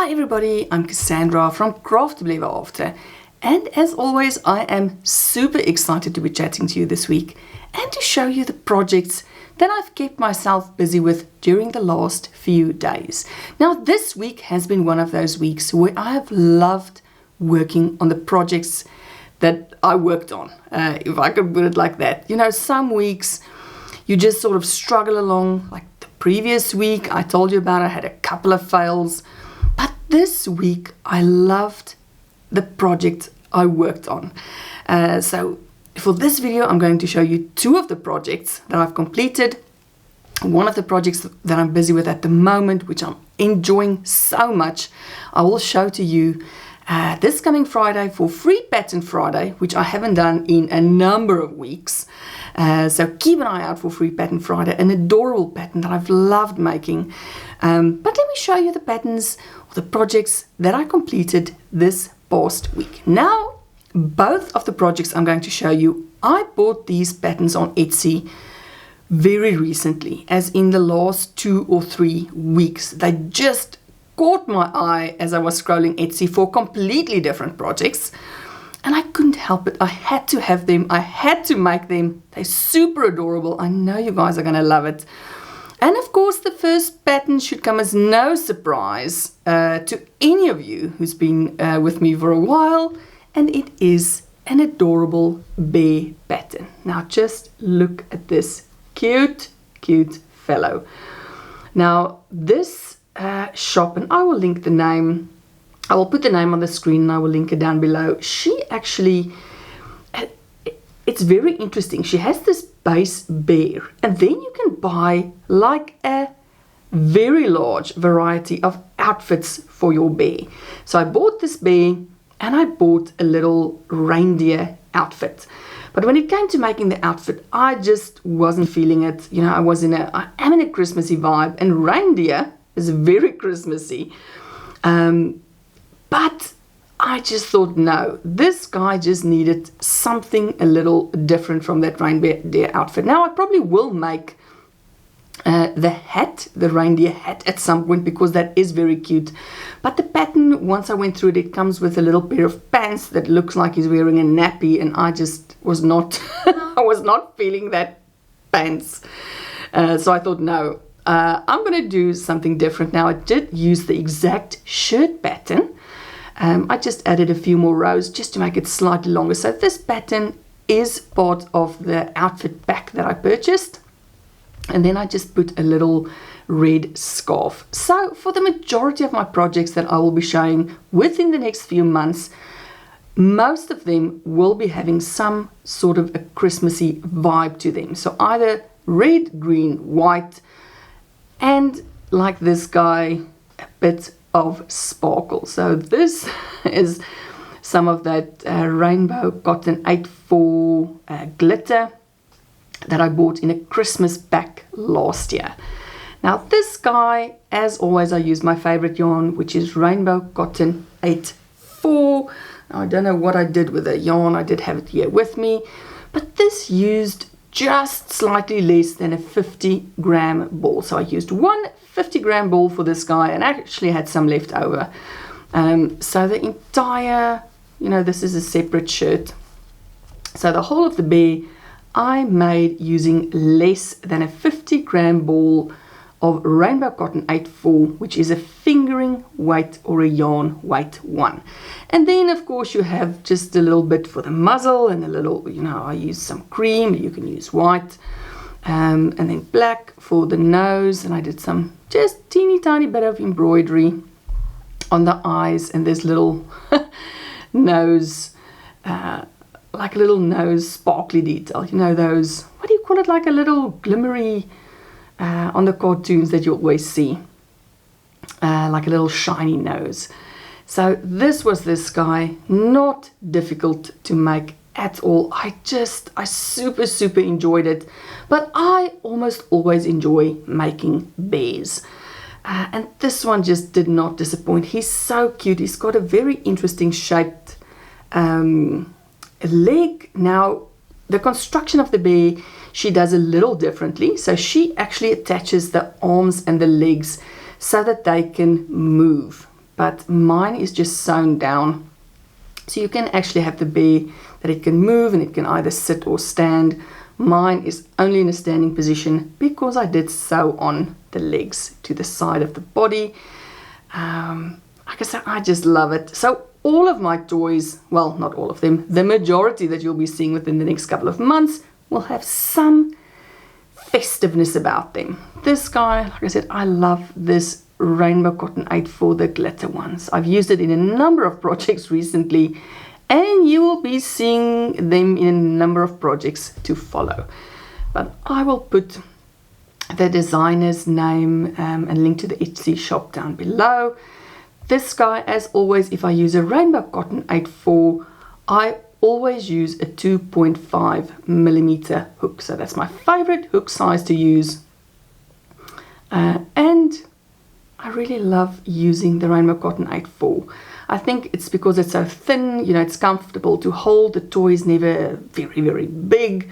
Hi everybody, I'm Cassandra from Craft Beleven After, and as always I am super excited to be chatting to you this week and to show you the projects that I've kept myself busy with during the last few days. Now this week has been one of those weeks where I have loved working on the projects that I worked on, if I could put it like that. You know, some weeks you just sort of struggle along, like the previous week I told you about, I had a couple of fails. But this week, I loved the project I worked on. So for this video, I'm going to show you two of the projects that I've completed. One of the projects that I'm busy with at the moment, which I'm enjoying so much, I will show to you this coming Friday for Free Pattern Friday, which I haven't done in a number of weeks. So keep an eye out for Free Pattern Friday, an adorable pattern that I've loved making. But let me show you the patterns or the projects that I completed this past week. Now, both of the projects I'm going to show you, I bought these patterns on Etsy very recently, as in the last 2 or 3 weeks. They just caught my eye as I was scrolling Etsy for completely different projects. And I couldn't help it. I had to have them. I had to make them. They're super adorable. I know you guys are going to love it. And of course, the first pattern should come as no surprise to any of you who's been with me for a while. And it is an adorable bear pattern. Now just look at this cute, cute fellow. Now this shop, and I will link the name. I will put the name on the screen and I will link it down below. She actually, it's very interesting. She has this base bear, and then you can buy like a very large variety of outfits for your bear. So I bought this bear and I bought a little reindeer outfit. But when it came to making the outfit, I just wasn't feeling it. You know, I am in a Christmassy vibe, and reindeer is very Christmassy. But I just thought, no, this guy just needed something a little different from that reindeer outfit. Now, I probably will make the reindeer hat at some point, because that is very cute. But the pattern, once I went through it, it comes with a little pair of pants that looks like he's wearing a nappy, and I just was not, I was not feeling that pants. So I thought, no, I'm going to do something different. Now, I did use the exact shirt pattern. I just added a few more rows just to make it slightly longer. So this pattern is part of the outfit pack that I purchased. And then I just put a little red scarf. So for the majority of my projects that I will be showing within the next few months, most of them will be having some sort of a Christmassy vibe to them. So either red, green, white, and like this guy, a bit of sparkle. So this is some of that rainbow cotton 8/4 glitter that I bought in a Christmas pack last year. Now this guy, as always, I use my favorite yarn, which is rainbow cotton 8/4. Now, I don't know what I did with the yarn. I did have it here with me, but this used just slightly less than a 50-gram ball. So I used one 50-gram ball for this guy, and I actually had some left over. So the entire, you know, this is a separate shirt. So the whole of the bear I made using less than a 50-gram ball of rainbow cotton 8/4, which is a fingering weight or a yarn weight 1. And then of course you have just a little bit for the muzzle, and a little, you know, I used some cream, you can use white, and then black for the nose, and I did some just teeny tiny bit of embroidery on the eyes, and this little nose, like a little nose sparkly detail, you know, those, what do you call it, like a little glimmery on the cartoons that you always see, like a little shiny nose. So this was this guy, not difficult to make at all. I super enjoyed it. But I almost always enjoy making bears. And this one just did not disappoint. He's so cute. He's got a very interesting shaped leg. Now, the construction of the bear, she does a little differently. So she actually attaches the arms and the legs so that they can move but mine is just sewn down. So you can actually have the bear that it can move and it can either sit or stand. Mine is only in a standing position because I did sew on the legs to the side of the body. Like I said, I just love it. So all of my toys, well, not all of them, the majority that you'll be seeing within the next couple of months will have some festiveness about them. This guy, like I said, I love this rainbow cotton 8/4, the glitter ones. I've used it in a number of projects recently, and you will be seeing them in a number of projects to follow. But I will put the designer's name and link to the Etsy shop down below. This guy, as always, if I use a rainbow cotton 8/4, I always use a 2.5mm hook. So that's my favorite hook size to use. And I really love using the rainbow cotton 8/4. I think it's because it's so thin, you know, it's comfortable to hold. The toy is never very, very big.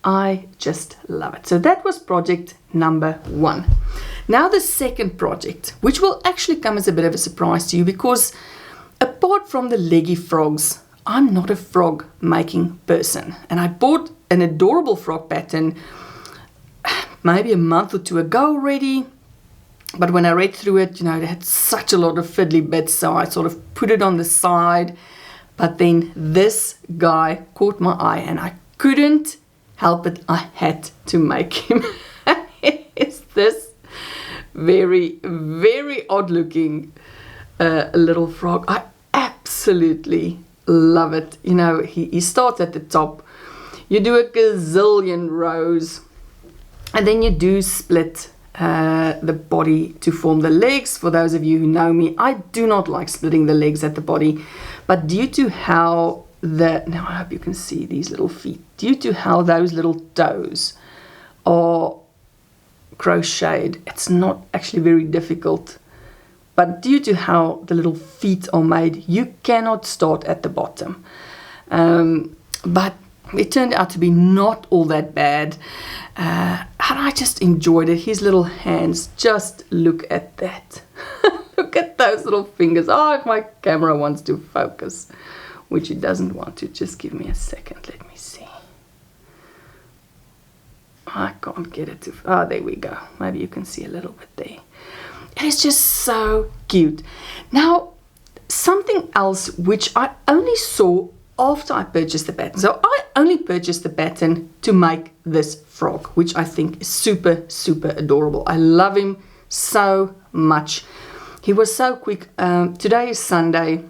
I just love it. So that was project number 1. Now the second project, which will actually come as a bit of a surprise to you, because apart from the leggy frogs, I'm not a frog making person. And I bought an adorable frog pattern maybe a month or 2 ago already. But when I read through it, you know, it had such a lot of fiddly bits, so I sort of put it on the side. But then this guy caught my eye and I couldn't help it. I had to make him. It's this very, very odd looking little frog. I absolutely love it. You know, he starts at the top. You do a gazillion rows and then you do split the body to form the legs. For those of you who know me, I do not like splitting the legs at the body, but due to how now I hope you can see these little feet, due to how those little toes are crocheted, it's not actually very difficult, but due to how the little feet are made, you cannot start at the bottom. But it turned out to be not all that bad. And I just enjoyed it. His little hands, just look at that. Look at those little fingers. Oh, if my camera wants to focus, which it doesn't want to. Just give me a second. Let me see. I can't get it to... Oh, there we go. Maybe you can see a little bit there. It is just so cute. Now, something else which I only saw after I purchased the pattern. So I only purchased the pattern to make this frog, which I think is super, super adorable. I love him so much. He was so quick. Today is Sunday.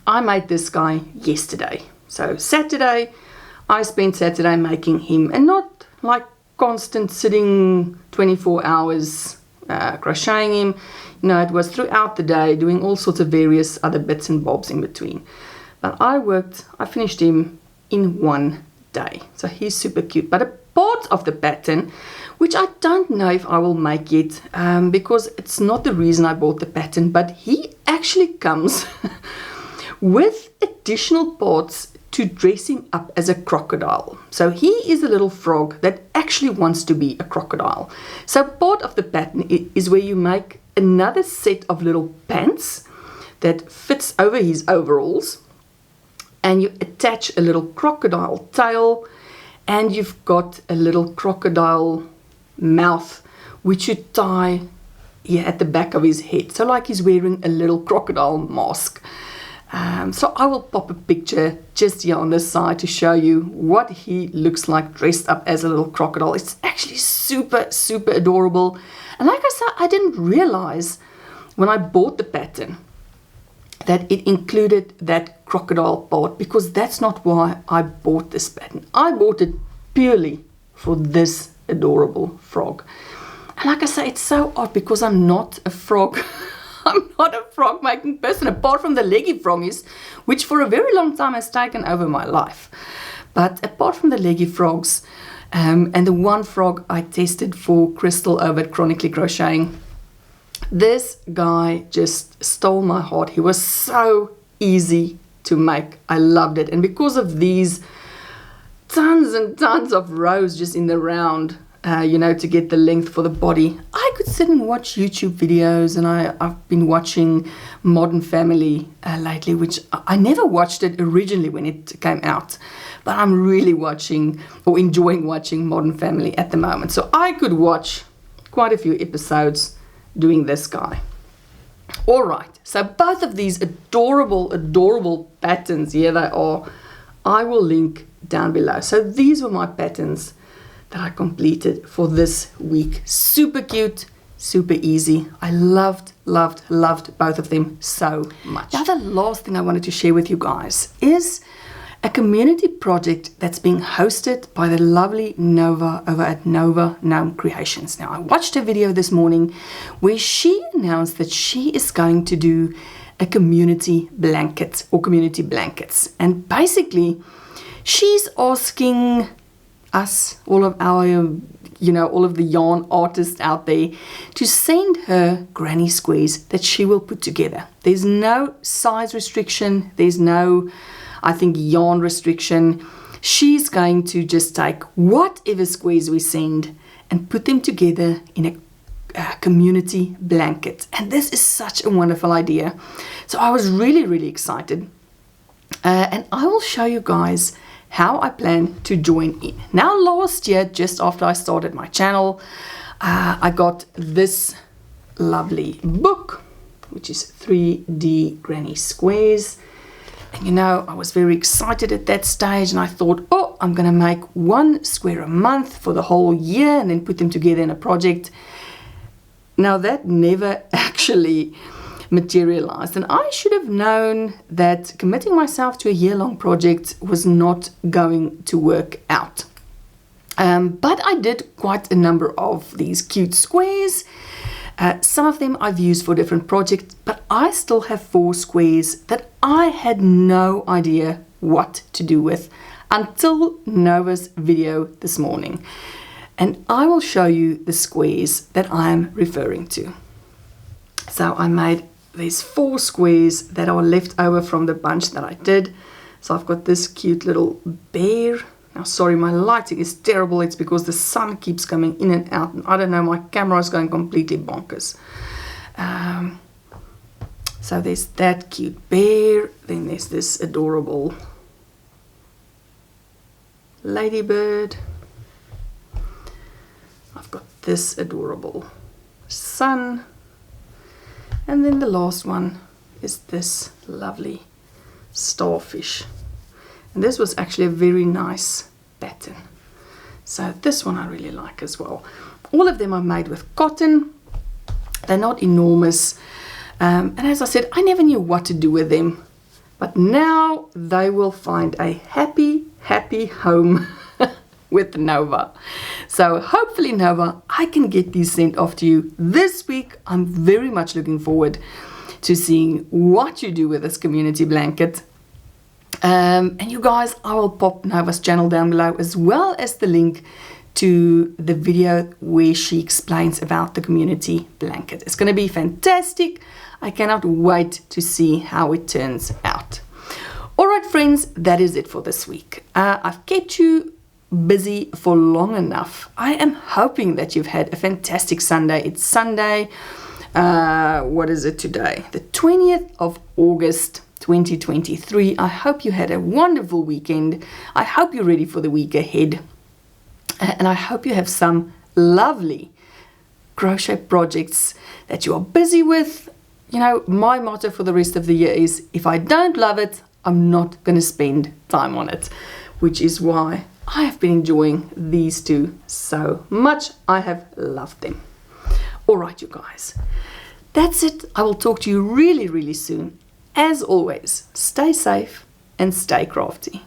I made this guy yesterday. So Saturday, I spent Saturday making him, and not like constant sitting 24 hours crocheting him. You know, it was throughout the day doing all sorts of various other bits and bobs in between. But I finished him in 1 day. So he's super cute. But a part of the pattern, which I don't know if I will make yet, because it's not the reason I bought the pattern, but he actually comes with additional parts to dress him up as a crocodile. So he is a little frog that actually wants to be a crocodile. So part of the pattern is where you make another set of little pants that fits over his overalls. And you attach a little crocodile tail, and you've got a little crocodile mouth, which you tie here at the back of his head. So like he's wearing a little crocodile mask. So I will pop a picture just here on this side to show you what he looks like dressed up as a little crocodile. It's actually super, super adorable. And like I said, I didn't realize when I bought the pattern that it included that crocodile part, because that's not why I bought this pattern. I bought it purely for this adorable frog. And like I say, it's so odd because I'm not a frog. I'm not a frog making person, apart from the leggy froggies, which for a very long time has taken over my life. But apart from the leggy frogs, and the one frog I tested for Crystal over at Chronically Crocheting, this guy just stole my heart. He was so easy to make. I loved it. And because of these tons and tons of rows just in the round, you know, to get the length for the body. I could sit and watch YouTube videos, and I've been watching Modern Family lately, which I never watched it originally when it came out, but I'm really watching or enjoying watching Modern Family at the moment. So I could watch quite a few episodes doing this guy. All right, so both of these adorable patterns, here they are, I will link down below. So these were my patterns that I completed for this week. Super cute, super easy. I loved both of them so much. Now the last thing I wanted to share with you guys is a community project that's being hosted by the lovely Nova over at Nova Gnome Creations. Now I watched a video this morning where she announced that she is going to do a community blanket or community blankets, and basically she's asking us, all of our, you know, all of the yarn artists out there, to send her granny squares that she will put together. There's no size restriction, there's no, I think, yarn restriction. She's going to just take whatever squares we send and put them together in a community blanket. And this is such a wonderful idea. So I was really excited. And I will show you guys how I plan to join in. Now last year, just after I started my channel, I got this lovely book, which is 3D Granny Squares. And you know, I was very excited at that stage, and I thought, oh, I'm gonna make one square a month for the whole year and then put them together in a project. Now that never actually materialized, and I should have known that committing myself to a year-long project was not going to work out. But I did quite a number of these cute squares. Some of them I've used for different projects, but I still have 4 squares that I had no idea what to do with until Nova's video this morning. And I will show you the squares that I'm referring to. So I made these 4 squares that are left over from the bunch that I did. So I've got this cute little bear. Now, sorry, my lighting is terrible. It's because the sun keeps coming in and out. And I don't know, my camera is going completely bonkers. So there's that cute bear. Then there's this adorable ladybird. I've got this adorable sun. And then the last one is this lovely starfish. And this was actually a very nice pattern. So this one I really like as well. All of them are made with cotton. They're not enormous. And as I said, I never knew what to do with them. But now they will find a happy home with Nova. So hopefully, Nova, I can get these sent off to you this week. I'm very much looking forward to seeing what you do with this community blanket. And you guys, I will pop Nova's channel down below, as well as the link to the video where she explains about the community blanket. It's going to be fantastic. I cannot wait to see how it turns out. All right, friends, that is it for this week. I've kept you busy for long enough. I am hoping that you've had a fantastic Sunday. It's Sunday, what is it today? The 20th of August 2023. I hope you had a wonderful weekend. I hope you're ready for the week ahead. And I hope you have some lovely crochet projects that you are busy with. You know, my motto for the rest of the year is, if I don't love it, I'm not going to spend time on it, which is why I have been enjoying these two so much. I have loved them. All right, you guys, that's it. I will talk to you really soon. As always, stay safe and stay crafty.